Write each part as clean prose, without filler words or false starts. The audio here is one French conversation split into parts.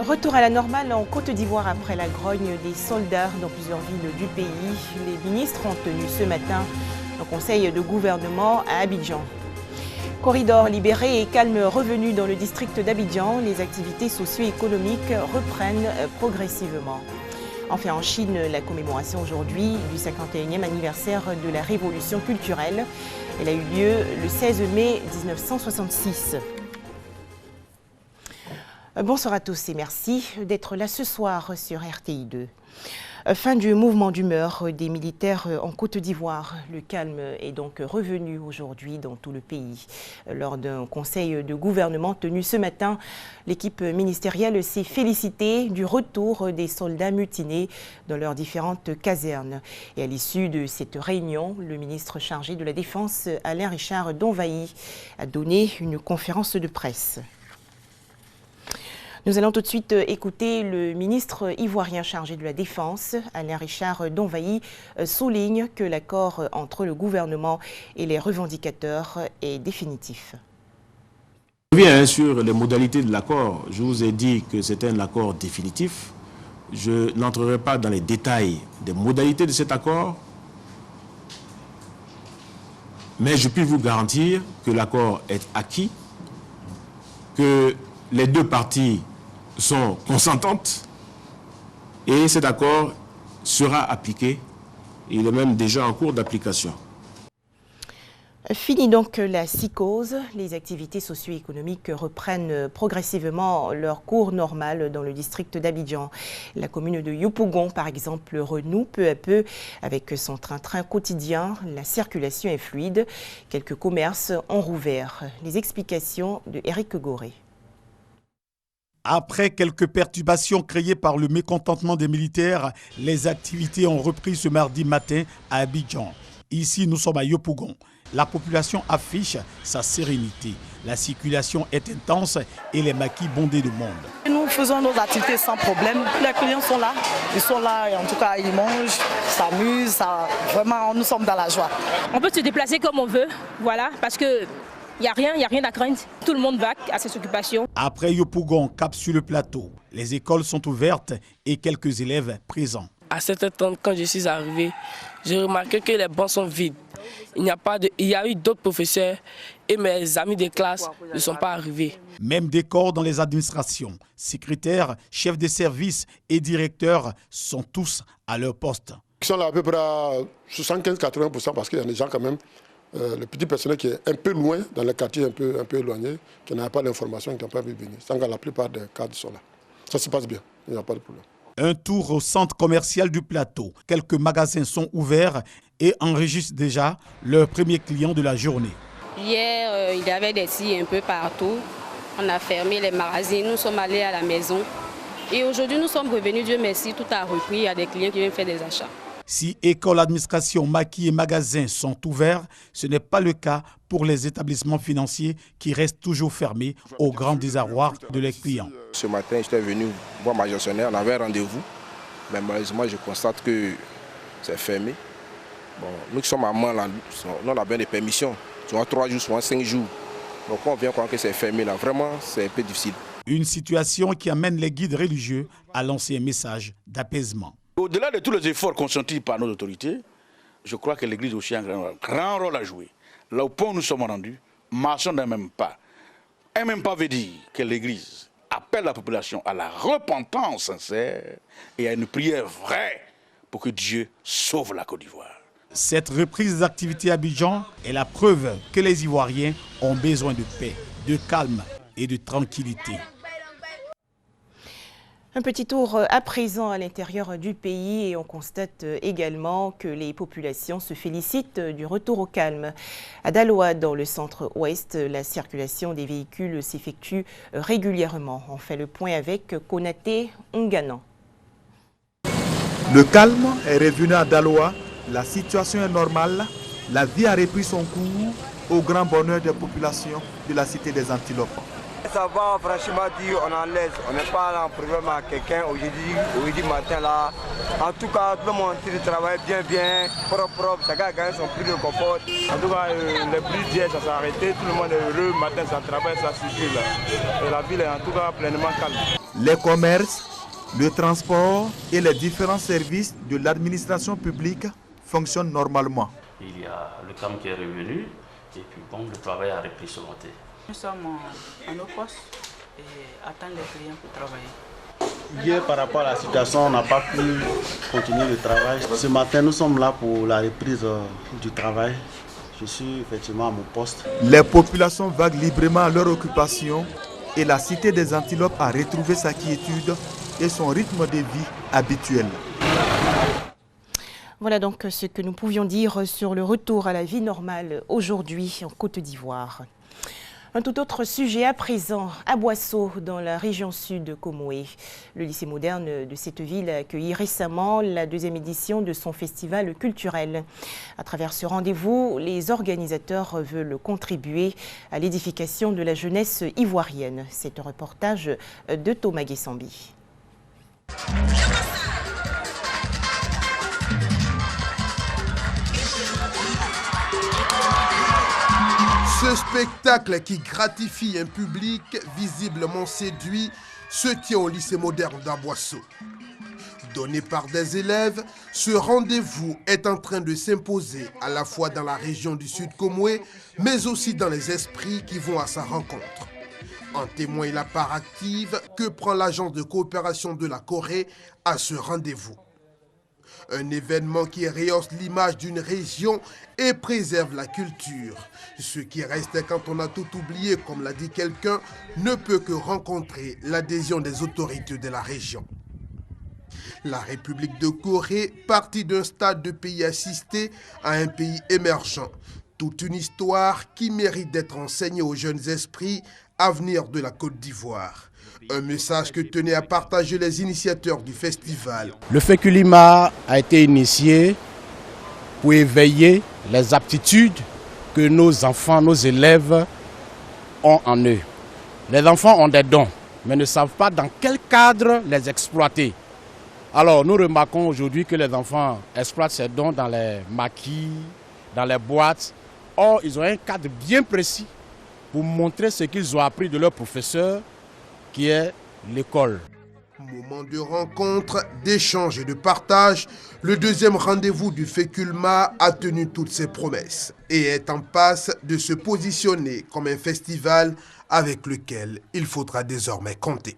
Retour à la normale en Côte d'Ivoire après la grogne des soldats dans plusieurs villes du pays. Les ministres ont tenu ce matin un conseil de gouvernement à Abidjan. Corridor libéré et calme revenu dans le district d'Abidjan. Les activités socio-économiques reprennent progressivement. Enfin, en Chine, la commémoration aujourd'hui du 51e anniversaire de la révolution culturelle. Elle a eu lieu le 16 mai 1966. Bonsoir à tous et merci d'être là ce soir sur RTI2. Fin du mouvement d'humeur des militaires en Côte d'Ivoire. Le calme est donc revenu aujourd'hui dans tout le pays. Lors d'un conseil de gouvernement tenu ce matin, l'équipe ministérielle s'est félicitée du retour des soldats mutinés dans leurs différentes casernes. Et à l'issue de cette réunion, le ministre chargé de la Défense, Alain Richard Donvaï, a donné une conférence de presse. Nous allons tout de suite écouter le ministre ivoirien chargé de la Défense, Alain Richard Donvaï, souligne que l'accord entre le gouvernement et les revendicateurs est définitif. Je reviens sur les modalités de l'accord. Je vous ai dit que c'était un accord définitif. Je n'entrerai pas dans les détails des modalités de cet accord, mais je puis vous garantir que l'accord est acquis, que les deux parties sont consentantes et cet accord sera appliqué. Il est même déjà en cours d'application. Fini donc la psychose. Les activités socio-économiques reprennent progressivement leur cours normal dans le district d'Abidjan. La commune de Yopougon, par exemple, renoue peu à peu avec son train-train quotidien. La circulation est fluide. Quelques commerces ont rouvert. Les explications de Éric Goré. Après quelques perturbations créées par le mécontentement des militaires, les activités ont repris ce mardi matin à Abidjan. Ici, nous sommes à Yopougon. La population affiche sa sérénité. La circulation est intense et les maquis bondés de monde. Nous faisons nos activités sans problème. Les clients sont là. Ils sont là et en tout cas, ils mangent, s'amusent. Vraiment, nous sommes dans la joie. On peut se déplacer comme on veut, voilà, parce que il n'y a rien à craindre. Tout le monde va à ses occupations. Après Yopougon, cap sur le plateau. Les écoles sont ouvertes et quelques élèves présents. À 7h30, quand je suis arrivé, j'ai remarqué que les bancs sont vides. Il y a eu d'autres professeurs et mes amis de classe ne sont pas arrivés. Même décor dans les administrations. Secrétaires, chefs de service et directeurs sont tous à leur poste. Ils sont là à peu près à 75-80% parce qu'il y a des gens quand même. Le petit personnel qui est un peu loin, dans les quartiers un peu éloignés, qui n'a pas l'information, qui n'a pas pu venir. Sans que la plupart des cadres sont là. Ça se passe bien, il n'y a pas de problème. Un tour au centre commercial du plateau. Quelques magasins sont ouverts et enregistrent déjà leurs premiers clients de la journée. Hier, il y avait des scies un peu partout. On a fermé les magasins, nous sommes allés à la maison. Et aujourd'hui, nous sommes revenus, Dieu merci, tout a repris. Il y a des clients qui viennent faire des achats. Si écoles, administrations, maquis et magasins sont ouverts, ce n'est pas le cas pour les établissements financiers qui restent toujours fermés au grand désarroi de leurs clients. Ce matin, j'étais venu voir ma gestionnaire, on avait un rendez-vous, mais malheureusement, je constate que c'est fermé. Bon, nous qui sommes à Mans, nous on a bien des permissions, soit 3 jours, soit 5 jours. Donc on vient croire que c'est fermé là, vraiment c'est un peu difficile. Une situation qui amène les guides religieux à lancer un message d'apaisement. Au-delà de tous les efforts consentis par nos autorités, je crois que l'Église aussi a un grand rôle à jouer. Là au point où nous sommes rendus, marchons d'un même pas. Un même pas veut dire que l'Église appelle la population à la repentance sincère et à une prière vraie pour que Dieu sauve la Côte d'Ivoire. Cette reprise des activités à Abidjan est la preuve que les Ivoiriens ont besoin de paix, de calme et de tranquillité. Un petit tour à présent à l'intérieur du pays et on constate également que les populations se félicitent du retour au calme. À Daloa, dans le centre-ouest, la circulation des véhicules s'effectue régulièrement. On fait le point avec Konaté Nganan. Le calme est revenu à Daloa, la situation est normale, la vie a repris son cours au grand bonheur des populations de la cité des Antilopes. Ça va franchement dire, on en laisse, on n'est pas là en problème à quelqu'un aujourd'hui matin là. En tout cas, tout le monde travaille bien, propre, chacun a gagné son prix de confort. En tout cas, les pluies d'hier, ça s'est arrêté, tout le monde est heureux, matin ça travaille, ça circule. Et la ville est en tout cas pleinement calme. Les commerces, le transport et les différents services de l'administration publique fonctionnent normalement. Il y a le calme qui est revenu et puis bon, le travail a repris ce matin. Nous sommes à nos postes et attendons les clients pour travailler. Hier, par rapport à la situation, on n'a pas pu continuer le travail. Ce matin, nous sommes là pour la reprise du travail. Je suis effectivement à mon poste. Les populations vaguent librement à leur occupation et la cité des Antilopes a retrouvé sa quiétude et son rythme de vie habituel. Voilà donc ce que nous pouvions dire sur le retour à la vie normale aujourd'hui en Côte d'Ivoire. Un tout autre sujet à présent, à Boisseau, dans la région sud de Comoé. Le lycée moderne de cette ville a accueilli récemment la 2e édition de son festival culturel. À travers ce rendez-vous, les organisateurs veulent contribuer à l'édification de la jeunesse ivoirienne. C'est un reportage de Thomas Guessambi. Ce spectacle qui gratifie un public visiblement séduit se tient au lycée moderne d'Aboisseau. Donné par des élèves, ce rendez-vous est en train de s'imposer à la fois dans la région du Sud Comoé, mais aussi dans les esprits qui vont à sa rencontre. En témoigne la part active que prend l'agence de coopération de la Corée à ce rendez-vous. Un événement qui rehausse l'image d'une région et préserve la culture. Ce qui reste quand on a tout oublié, comme l'a dit quelqu'un, ne peut que rencontrer l'adhésion des autorités de la région. La République de Corée, partie d'un stade de pays assisté à un pays émergent. Toute une histoire qui mérite d'être enseignée aux jeunes esprits à venir de la Côte d'Ivoire. Un message que tenaient à partager les initiateurs du festival. Le Féculima a été initié pour éveiller les aptitudes que nos enfants, nos élèves ont en eux. Les enfants ont des dons, mais ne savent pas dans quel cadre les exploiter. Alors nous remarquons aujourd'hui que les enfants exploitent ces dons dans les maquis, dans les boîtes. Or, ils ont un cadre bien précis pour montrer ce qu'ils ont appris de leurs professeurs, qui est l'école. Moment de rencontre, d'échange et de partage, le 2e rendez-vous du Féculma a tenu toutes ses promesses et est en passe de se positionner comme un festival avec lequel il faudra désormais compter.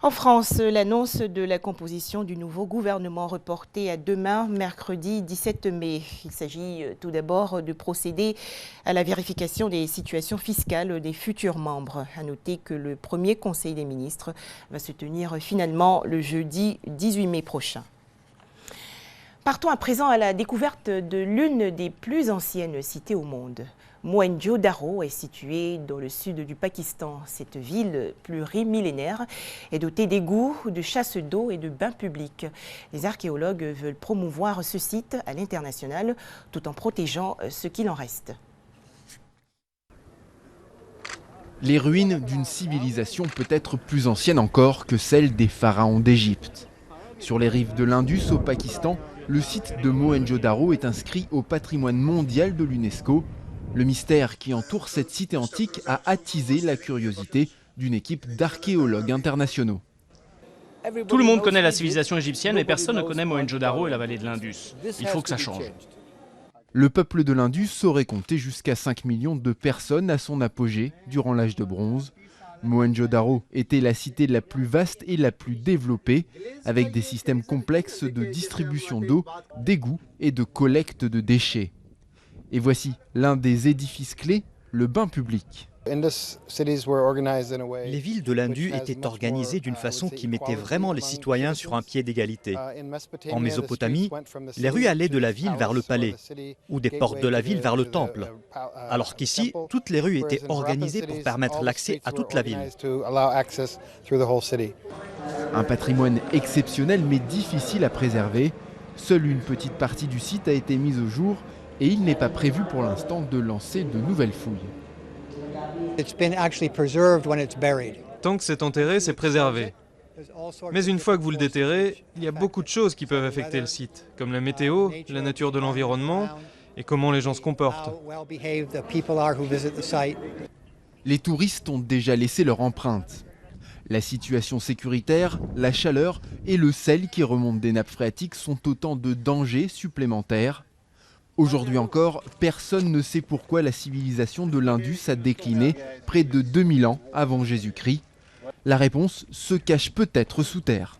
En France, l'annonce de la composition du nouveau gouvernement reportée à demain, mercredi 17 mai. Il s'agit tout d'abord de procéder à la vérification des situations fiscales des futurs membres. À noter que le premier Conseil des ministres va se tenir finalement le jeudi 18 mai prochain. Partons à présent à la découverte de l'une des plus anciennes cités au monde. Mohenjo-Daro est située dans le sud du Pakistan. Cette ville plurimillénaire est dotée d'égouts, de chasses d'eau et de bains publics. Les archéologues veulent promouvoir ce site à l'international tout en protégeant ce qu'il en reste. Les ruines d'une civilisation peut-être plus ancienne encore que celle des pharaons d'Égypte. Sur les rives de l'Indus au Pakistan, le site de Mohenjo-Daro est inscrit au patrimoine mondial de l'UNESCO. Le mystère qui entoure cette cité antique a attisé la curiosité d'une équipe d'archéologues internationaux. Tout le monde connaît la civilisation égyptienne, mais personne ne connaît Mohenjo-Daro et la vallée de l'Indus. Il faut que ça change. Le peuple de l'Indus aurait compté jusqu'à 5 millions de personnes à son apogée durant l'âge de bronze. Mohenjo-Daro était la cité la plus vaste et la plus développée, avec des systèmes complexes de distribution d'eau, d'égouts et de collecte de déchets. Et voici l'un des édifices clés, le bain public. Les villes de l'Indus étaient organisées d'une façon qui mettait vraiment les citoyens sur un pied d'égalité. En Mésopotamie, les rues allaient de la ville vers le palais, ou des portes de la ville vers le temple, alors qu'ici, toutes les rues étaient organisées pour permettre l'accès à toute la ville. Un patrimoine exceptionnel mais difficile à préserver. Seule une petite partie du site a été mise au jour et il n'est pas prévu pour l'instant de lancer de nouvelles fouilles. Tant que c'est enterré, c'est préservé. Mais une fois que vous le déterrez, il y a beaucoup de choses qui peuvent affecter le site, comme la météo, la nature de l'environnement et comment les gens se comportent. Les touristes ont déjà laissé leur empreinte. La situation sécuritaire, la chaleur et le sel qui remonte des nappes phréatiques sont autant de dangers supplémentaires. Aujourd'hui encore, personne ne sait pourquoi la civilisation de l'Indus a décliné près de 2000 ans avant Jésus-Christ. La réponse se cache peut-être sous terre.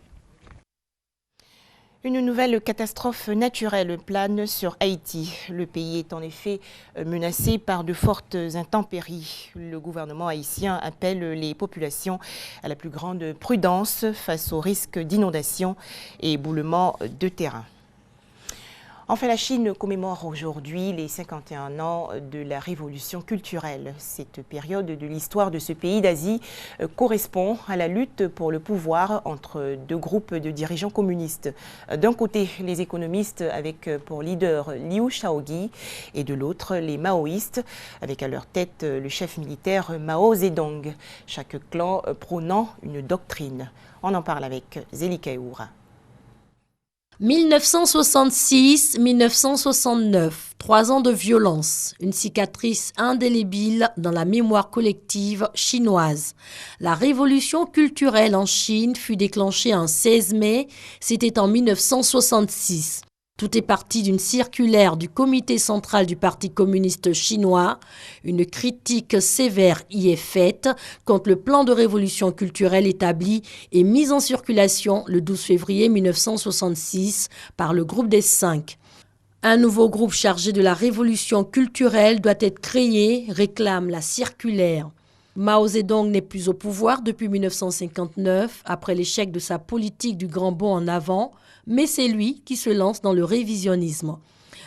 Une nouvelle catastrophe naturelle plane sur Haïti. Le pays est en effet menacé par de fortes intempéries. Le gouvernement haïtien appelle les populations à la plus grande prudence face aux risques d'inondation et éboulements de terrain. Enfin, la Chine commémore aujourd'hui les 51 ans de la révolution culturelle. Cette période de l'histoire de ce pays d'Asie correspond à la lutte pour le pouvoir entre deux groupes de dirigeants communistes. D'un côté, les économistes avec pour leader Liu Shaoqi et de l'autre, les maoïstes avec à leur tête le chef militaire Mao Zedong. Chaque clan prônant une doctrine. On en parle avec Zélie Kaoura. 1966-1969, 3 ans de violence, une cicatrice indélébile dans la mémoire collective chinoise. La révolution culturelle en Chine fut déclenchée un 16 mai, c'était en 1966. Tout est parti d'une circulaire du comité central du Parti communiste chinois. Une critique sévère y est faite contre le plan de révolution culturelle établi et mis en circulation le 12 février 1966 par le groupe des 5. Un nouveau groupe chargé de la révolution culturelle doit être créé, réclame la circulaire. Mao Zedong n'est plus au pouvoir depuis 1959, après l'échec de sa politique du grand bond en avant, mais c'est lui qui se lance dans le révisionnisme.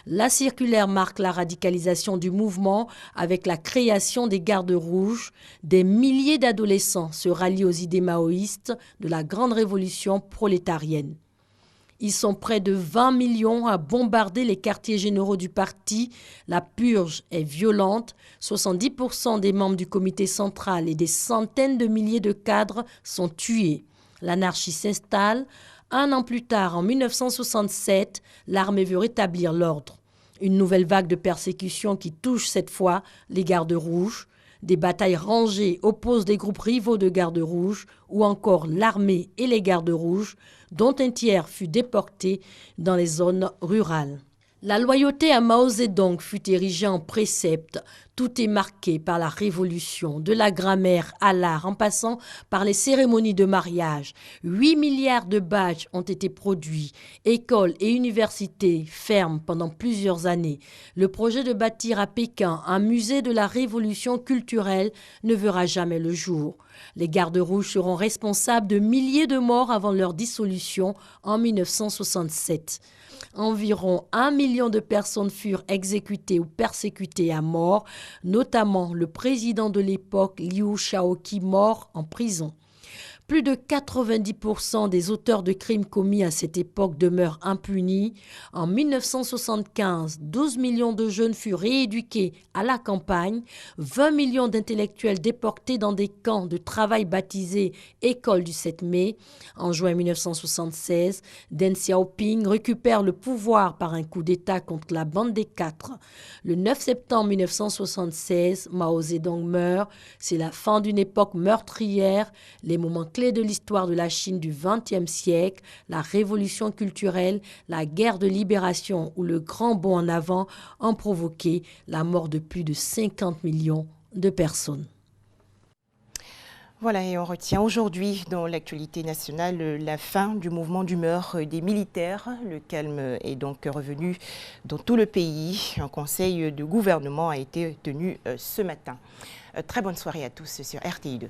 La circulaire marque la radicalisation du mouvement avec la création des gardes rouges. Des milliers d'adolescents se rallient aux idées maoïstes de la grande révolution prolétarienne. Ils sont près de 20 millions à bombarder les quartiers généraux du parti. La purge est violente. 70% des membres du comité central et des centaines de milliers de cadres sont tués. L'anarchie s'installe. 1 an plus tard, en 1967, l'armée veut rétablir l'ordre. Une nouvelle vague de persécution qui touche cette fois les gardes rouges. Des batailles rangées opposent des groupes rivaux de gardes rouges ou encore l'armée et les gardes rouges, dont un tiers fut déporté dans les zones rurales. La loyauté à Mao Zedong fut érigée en précepte. Tout est marqué par la révolution, de la grammaire à l'art, en passant par les cérémonies de mariage. 8 milliards de badges ont été produits. Écoles et universités ferment pendant plusieurs années. Le projet de bâtir à Pékin un musée de la révolution culturelle ne verra jamais le jour. Les gardes rouges seront responsables de milliers de morts avant leur dissolution en 1967. Environ 1 million de personnes furent exécutées ou persécutées à mort, notamment le président de l'époque, Liu Shaoqi, mort en prison. Plus de 90% des auteurs de crimes commis à cette époque demeurent impunis. En 1975, 12 millions de jeunes furent rééduqués à la campagne, 20 millions d'intellectuels déportés dans des camps de travail baptisés École du 7 mai. En juin 1976, Deng Xiaoping récupère le pouvoir par un coup d'État contre la bande des 4. Le 9 septembre 1976, Mao Zedong meurt. C'est la fin d'une époque meurtrière. Les moments clés de l'histoire de la Chine du XXe siècle, la révolution culturelle, la guerre de libération ou le grand bond en avant ont provoqué la mort de plus de 50 millions de personnes. Voilà, et on retient aujourd'hui dans l'actualité nationale la fin du mouvement d'humeur des militaires. Le calme est donc revenu dans tout le pays. Un conseil de gouvernement a été tenu ce matin. Très bonne soirée à tous sur RTI2.